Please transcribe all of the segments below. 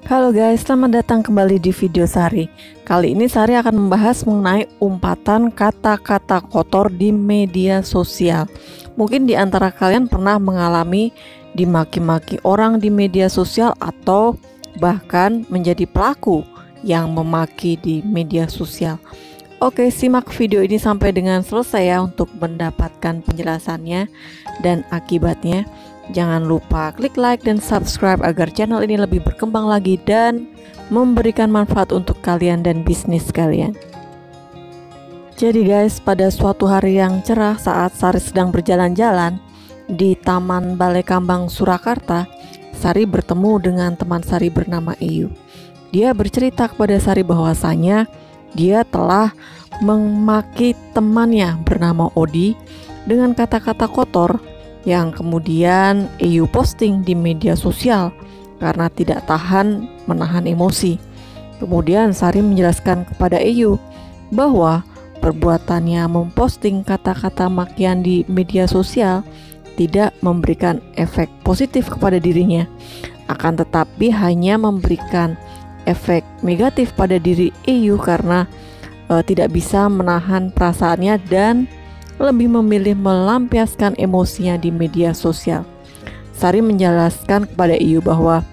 Halo guys, selamat datang kembali di video Sari. Kali ini Sari akan membahas mengenai umpatan kata-kata kotor di media sosial. Mungkin di antara kalian pernah mengalami dimaki-maki orang di media sosial atau bahkan menjadi pelaku yang memaki di media sosial. Oke, simak video ini sampai dengan selesai ya untuk mendapatkan penjelasannya dan akibatnya. Jangan lupa klik like dan subscribe agar channel ini lebih berkembang lagi dan memberikan manfaat untuk kalian dan bisnis kalian. Jadi guys, pada suatu hari yang cerah saat Sari sedang berjalan-jalan di Taman Balai Kambang Surakarta, Sari bertemu dengan teman Sari bernama Eyu. Dia bercerita kepada Sari bahwasanya dia telah memaki temannya bernama Odi dengan kata-kata kotor yang kemudian Eyu posting di media sosial karena tidak tahan menahan emosi. Kemudian Sari menjelaskan kepada Eyu bahwa perbuatannya memposting kata-kata makian di media sosial tidak memberikan efek positif kepada dirinya, akan tetapi hanya memberikan efek negatif pada diri Eyu karena tidak bisa menahan perasaannya dan lebih memilih melampiaskan emosinya di media sosial. Sari menjelaskan kepada Eyu bahwa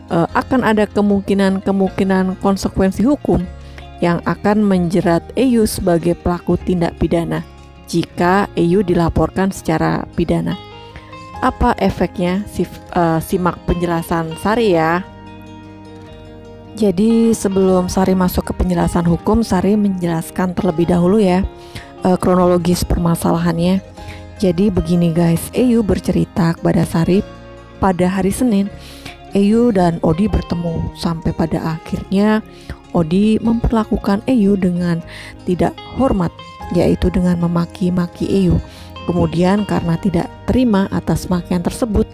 akan ada kemungkinan konsekuensi hukum yang akan menjerat Eyu sebagai pelaku tindak pidana jika Eyu dilaporkan secara pidana. Apa efeknya? Simak penjelasan Sari ya. Jadi sebelum Sari masuk ke penjelasan hukum, Sari menjelaskan terlebih dahulu ya kronologis permasalahannya. Jadi begini guys, Eyu bercerita kepada Sari pada hari Senin Eyu dan Odi bertemu, sampai pada akhirnya Odi memperlakukan Eyu dengan tidak hormat, yaitu dengan memaki-maki Eyu. Kemudian karena tidak terima atas makian tersebut,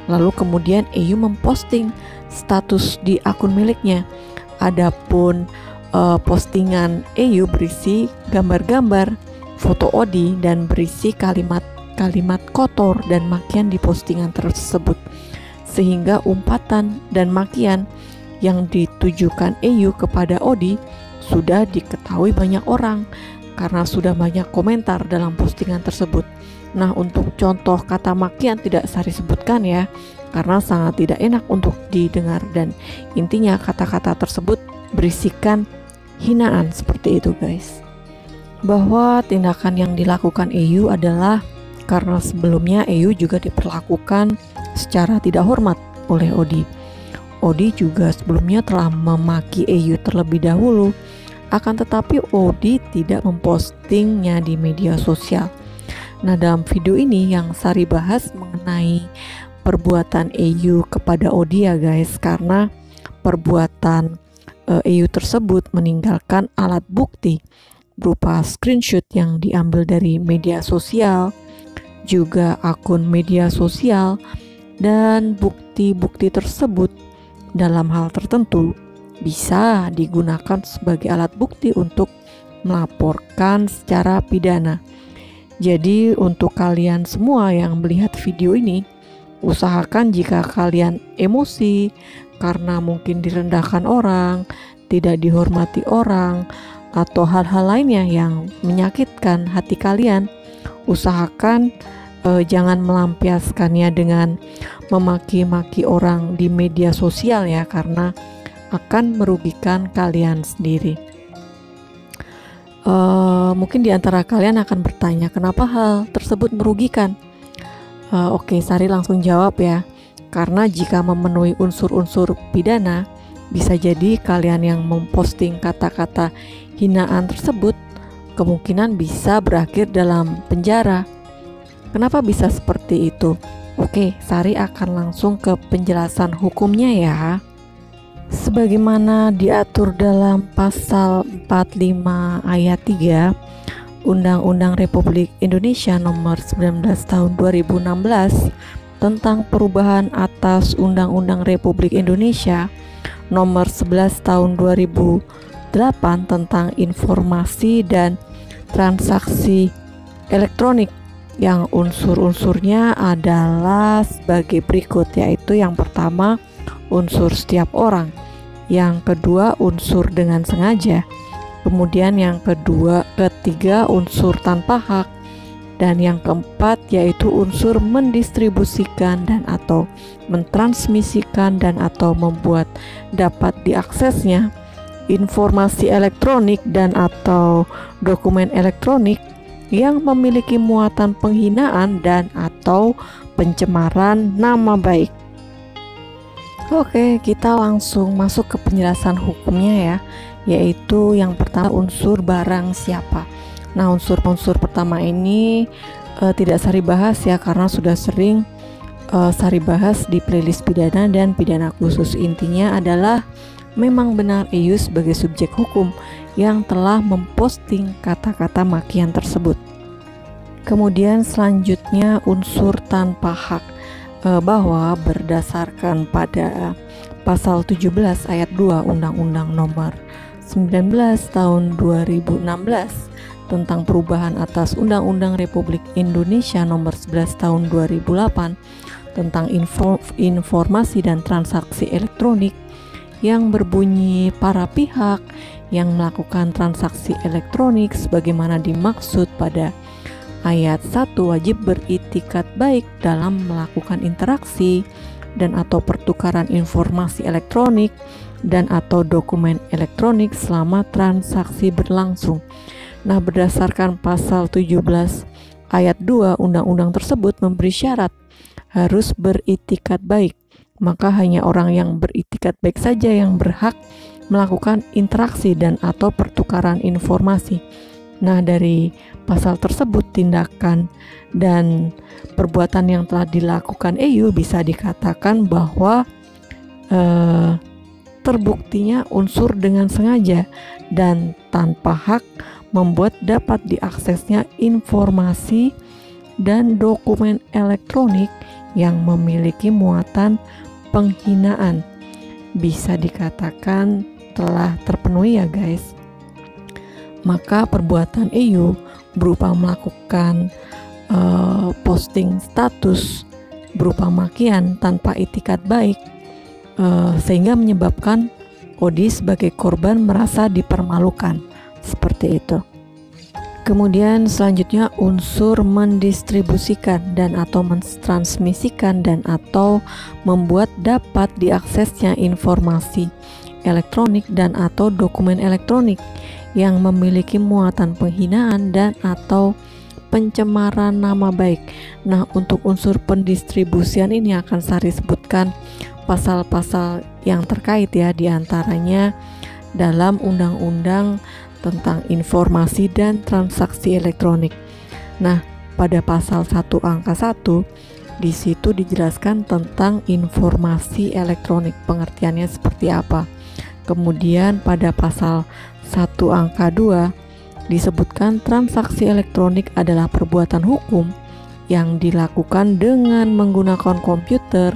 lalu kemudian Eyu memposting status di akun miliknya. Adapun postingan Eyu berisi gambar-gambar foto Odi dan berisi kalimat-kalimat kotor dan makian di postingan tersebut, sehingga umpatan dan makian yang ditujukan Eyu kepada Odi sudah diketahui banyak orang karena sudah banyak komentar dalam postingan tersebut. Nah, untuk contoh kata makian tidak Sari sebutkan ya, karena sangat tidak enak untuk didengar dan intinya kata-kata tersebut berisikan hinaan seperti itu guys. Bahwa tindakan yang dilakukan Eyu adalah karena sebelumnya Eyu juga diperlakukan secara tidak hormat oleh Odi. Odi juga sebelumnya telah memaki Eyu terlebih dahulu, akan tetapi Odi tidak mempostingnya di media sosial. Nah, dalam video ini yang Sari bahas mengenai perbuatan Eyu kepada Odi ya guys, karena perbuatan Eyu tersebut meninggalkan alat bukti berupa screenshot yang diambil dari media sosial, juga akun media sosial, dan bukti-bukti tersebut dalam hal tertentu bisa digunakan sebagai alat bukti untuk melaporkan secara pidana. Jadi untuk kalian semua yang melihat video ini, usahakan jika kalian emosi karena mungkin direndahkan orang, tidak dihormati orang, atau hal-hal lainnya yang menyakitkan hati kalian, usahakan jangan melampiaskannya dengan memaki-maki orang di media sosial ya, karena akan merugikan kalian sendiri. Mungkin di antara kalian akan bertanya, kenapa hal tersebut merugikan? Oke, Sari langsung jawab ya. Karena jika memenuhi unsur-unsur pidana, bisa jadi kalian yang memposting kata-kata hinaan tersebut kemungkinan bisa berakhir dalam penjara. Kenapa bisa seperti itu? Oke, Sari akan langsung ke penjelasan hukumnya ya. Sebagaimana diatur dalam pasal 45 ayat 3 Undang-Undang Republik Indonesia nomor 19 tahun 2016 tentang perubahan atas Undang-Undang Republik Indonesia nomor 11 tahun 2008 tentang informasi dan transaksi elektronik, yang unsur-unsurnya adalah sebagai berikut, yaitu yang pertama unsur setiap orang, yang kedua unsur dengan sengaja, kemudian yang ketiga unsur tanpa hak, dan yang keempat yaitu unsur mendistribusikan dan atau mentransmisikan dan atau membuat dapat diaksesnya informasi elektronik dan atau dokumen elektronik yang memiliki muatan penghinaan dan atau pencemaran nama baik. Oke, kita langsung masuk ke penjelasan hukumnya ya, yaitu yang pertama unsur barang siapa. Nah, unsur pertama ini tidak Sari bahas ya, karena sudah sering Sari bahas di playlist pidana dan pidana khusus. Intinya adalah memang benar EU sebagai subjek hukum yang telah memposting kata-kata makian tersebut. Kemudian selanjutnya unsur tanpa hak, bahwa berdasarkan pada pasal 17 ayat 2 Undang-Undang Nomor 19 tahun 2016 tentang perubahan atas Undang-Undang Republik Indonesia Nomor 11 tahun 2008 tentang informasi dan transaksi elektronik yang berbunyi para pihak yang melakukan transaksi elektronik sebagaimana dimaksud pada ayat 1 wajib beritikat baik dalam melakukan interaksi dan atau pertukaran informasi elektronik dan atau dokumen elektronik selama transaksi berlangsung. Nah, berdasarkan pasal 17 ayat 2 undang-undang tersebut memberi syarat harus beritikat baik. Maka hanya orang yang beritikat baik saja yang berhak melakukan interaksi dan atau pertukaran informasi. Nah, dari pasal tersebut tindakan dan perbuatan yang telah dilakukan EU bisa dikatakan bahwa terbuktinya unsur dengan sengaja dan tanpa hak membuat dapat diaksesnya informasi dan dokumen elektronik yang memiliki muatan penghinaan. Bisa dikatakan telah terpenuhi ya guys. Maka perbuatan EU berupa melakukan posting status berupa makian tanpa itikat baik sehingga menyebabkan Odi sebagai korban merasa dipermalukan, seperti itu. Kemudian selanjutnya unsur mendistribusikan dan atau mentransmisikan dan atau membuat dapat diaksesnya informasi elektronik dan atau dokumen elektronik yang memiliki muatan penghinaan dan atau pencemaran nama baik. Nah, untuk unsur pendistribusian ini akan Sari sebutkan pasal-pasal yang terkait ya, diantaranya dalam undang-undang tentang informasi dan transaksi elektronik. Nah, pada pasal 1 angka 1 di situ dijelaskan tentang informasi elektronik, pengertiannya seperti apa. Kemudian pada pasal 1 angka 2 disebutkan transaksi elektronik adalah perbuatan hukum yang dilakukan dengan menggunakan komputer,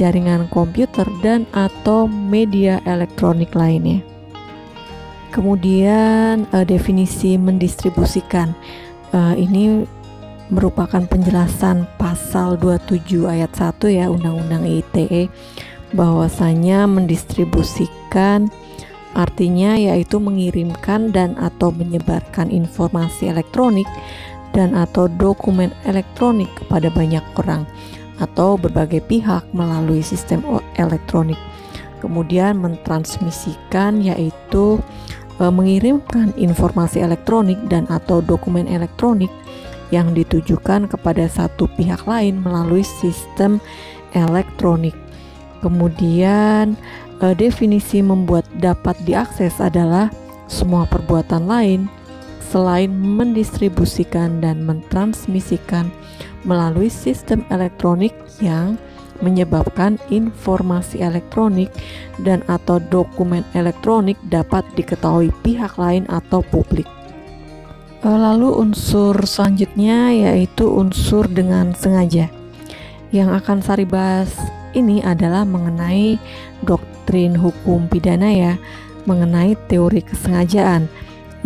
jaringan komputer, dan atau media elektronik lainnya. Kemudian definisi mendistribusikan, ini merupakan penjelasan pasal 27 ayat 1 ya Undang-Undang ITE, bahwasanya mendistribusikan artinya yaitu mengirimkan dan atau menyebarkan informasi elektronik dan atau dokumen elektronik kepada banyak orang atau berbagai pihak melalui sistem elektronik. Kemudian mentransmisikan yaitu mengirimkan informasi elektronik dan atau dokumen elektronik yang ditujukan kepada satu pihak lain melalui sistem elektronik. Kemudian definisi membuat dapat diakses adalah semua perbuatan lain selain mendistribusikan dan mentransmisikan melalui sistem elektronik yang menyebabkan informasi elektronik dan atau dokumen elektronik dapat diketahui pihak lain atau publik. Lalu unsur selanjutnya yaitu unsur dengan sengaja. Yang akan Sari bahas ini adalah mengenai doktrin hukum pidana ya, mengenai teori kesengajaan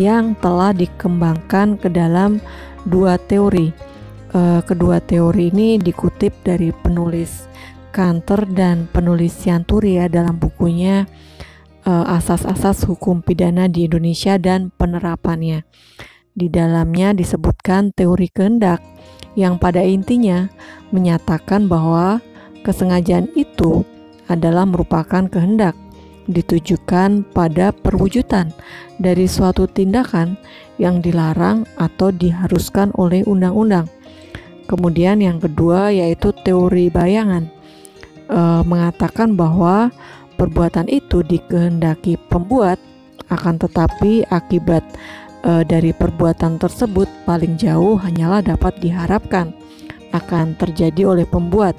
yang telah dikembangkan ke dalam dua teori. Kedua teori ini dikutip dari penulis Kanter dan penulis Sianturi ya dalam bukunya asas-asas hukum pidana di Indonesia dan penerapannya. Di dalamnya disebutkan teori kehendak yang pada intinya menyatakan bahwa kesengajaan itu adalah merupakan kehendak ditujukan pada perwujudan dari suatu tindakan yang dilarang atau diharuskan oleh undang-undang. Kemudian yang kedua yaitu teori bayangan, mengatakan bahwa perbuatan itu dikehendaki pembuat, akan tetapi akibat dari perbuatan tersebut paling jauh hanyalah dapat diharapkan akan terjadi oleh pembuat.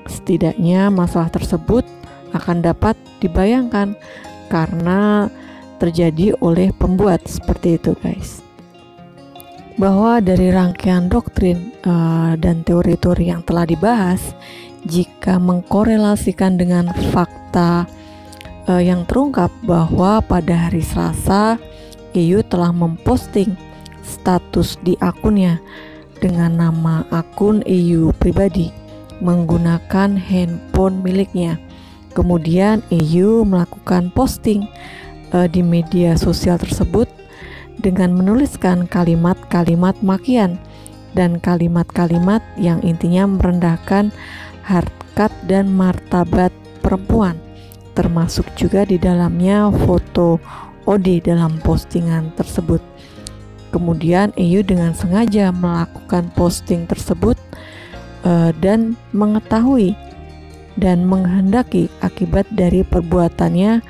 Setidaknya masalah tersebut akan dapat dibayangkan karena terjadi oleh pembuat. Seperti itu guys. Bahwa dari rangkaian doktrin dan teori-teori yang telah dibahas, jika mengkorelasikan dengan fakta yang terungkap bahwa pada hari Selasa EU telah memposting status di akunnya dengan nama akun EU pribadi menggunakan handphone miliknya. Kemudian EU melakukan posting di media sosial tersebut dengan menuliskan kalimat-kalimat makian dan kalimat-kalimat yang intinya merendahkan harkat dan martabat perempuan, termasuk juga di dalamnya foto OD dalam postingan tersebut. Kemudian EU dengan sengaja melakukan posting tersebut dan mengetahui dan menghendaki akibat dari perbuatannya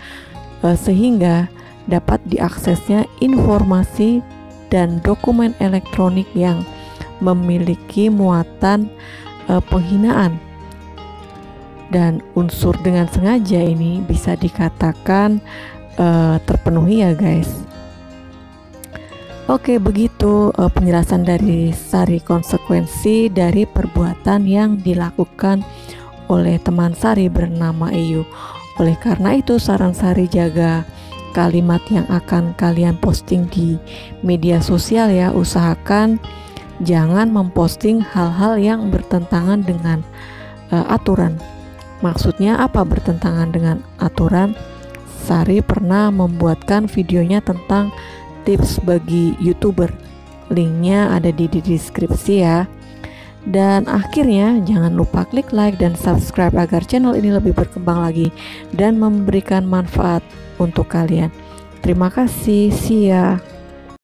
sehingga dapat diaksesnya informasi dan dokumen elektronik yang memiliki muatan penghinaan. Dan unsur dengan sengaja ini bisa dikatakan terpenuhi ya guys. Oke, begitu penjelasan dari Sari konsekuensi dari perbuatan yang dilakukan oleh teman Sari bernama EU. Oleh karena itu saran Sari, jaga kalimat yang akan kalian posting di media sosial ya. Usahakan jangan memposting hal-hal yang bertentangan dengan aturan. Maksudnya apa bertentangan dengan aturan? Sari pernah membuatkan videonya tentang tips bagi YouTuber. Linknya ada di deskripsi ya. Dan akhirnya jangan lupa klik like dan subscribe agar channel ini lebih berkembang lagi dan memberikan manfaat untuk kalian. Terima kasih, see ya.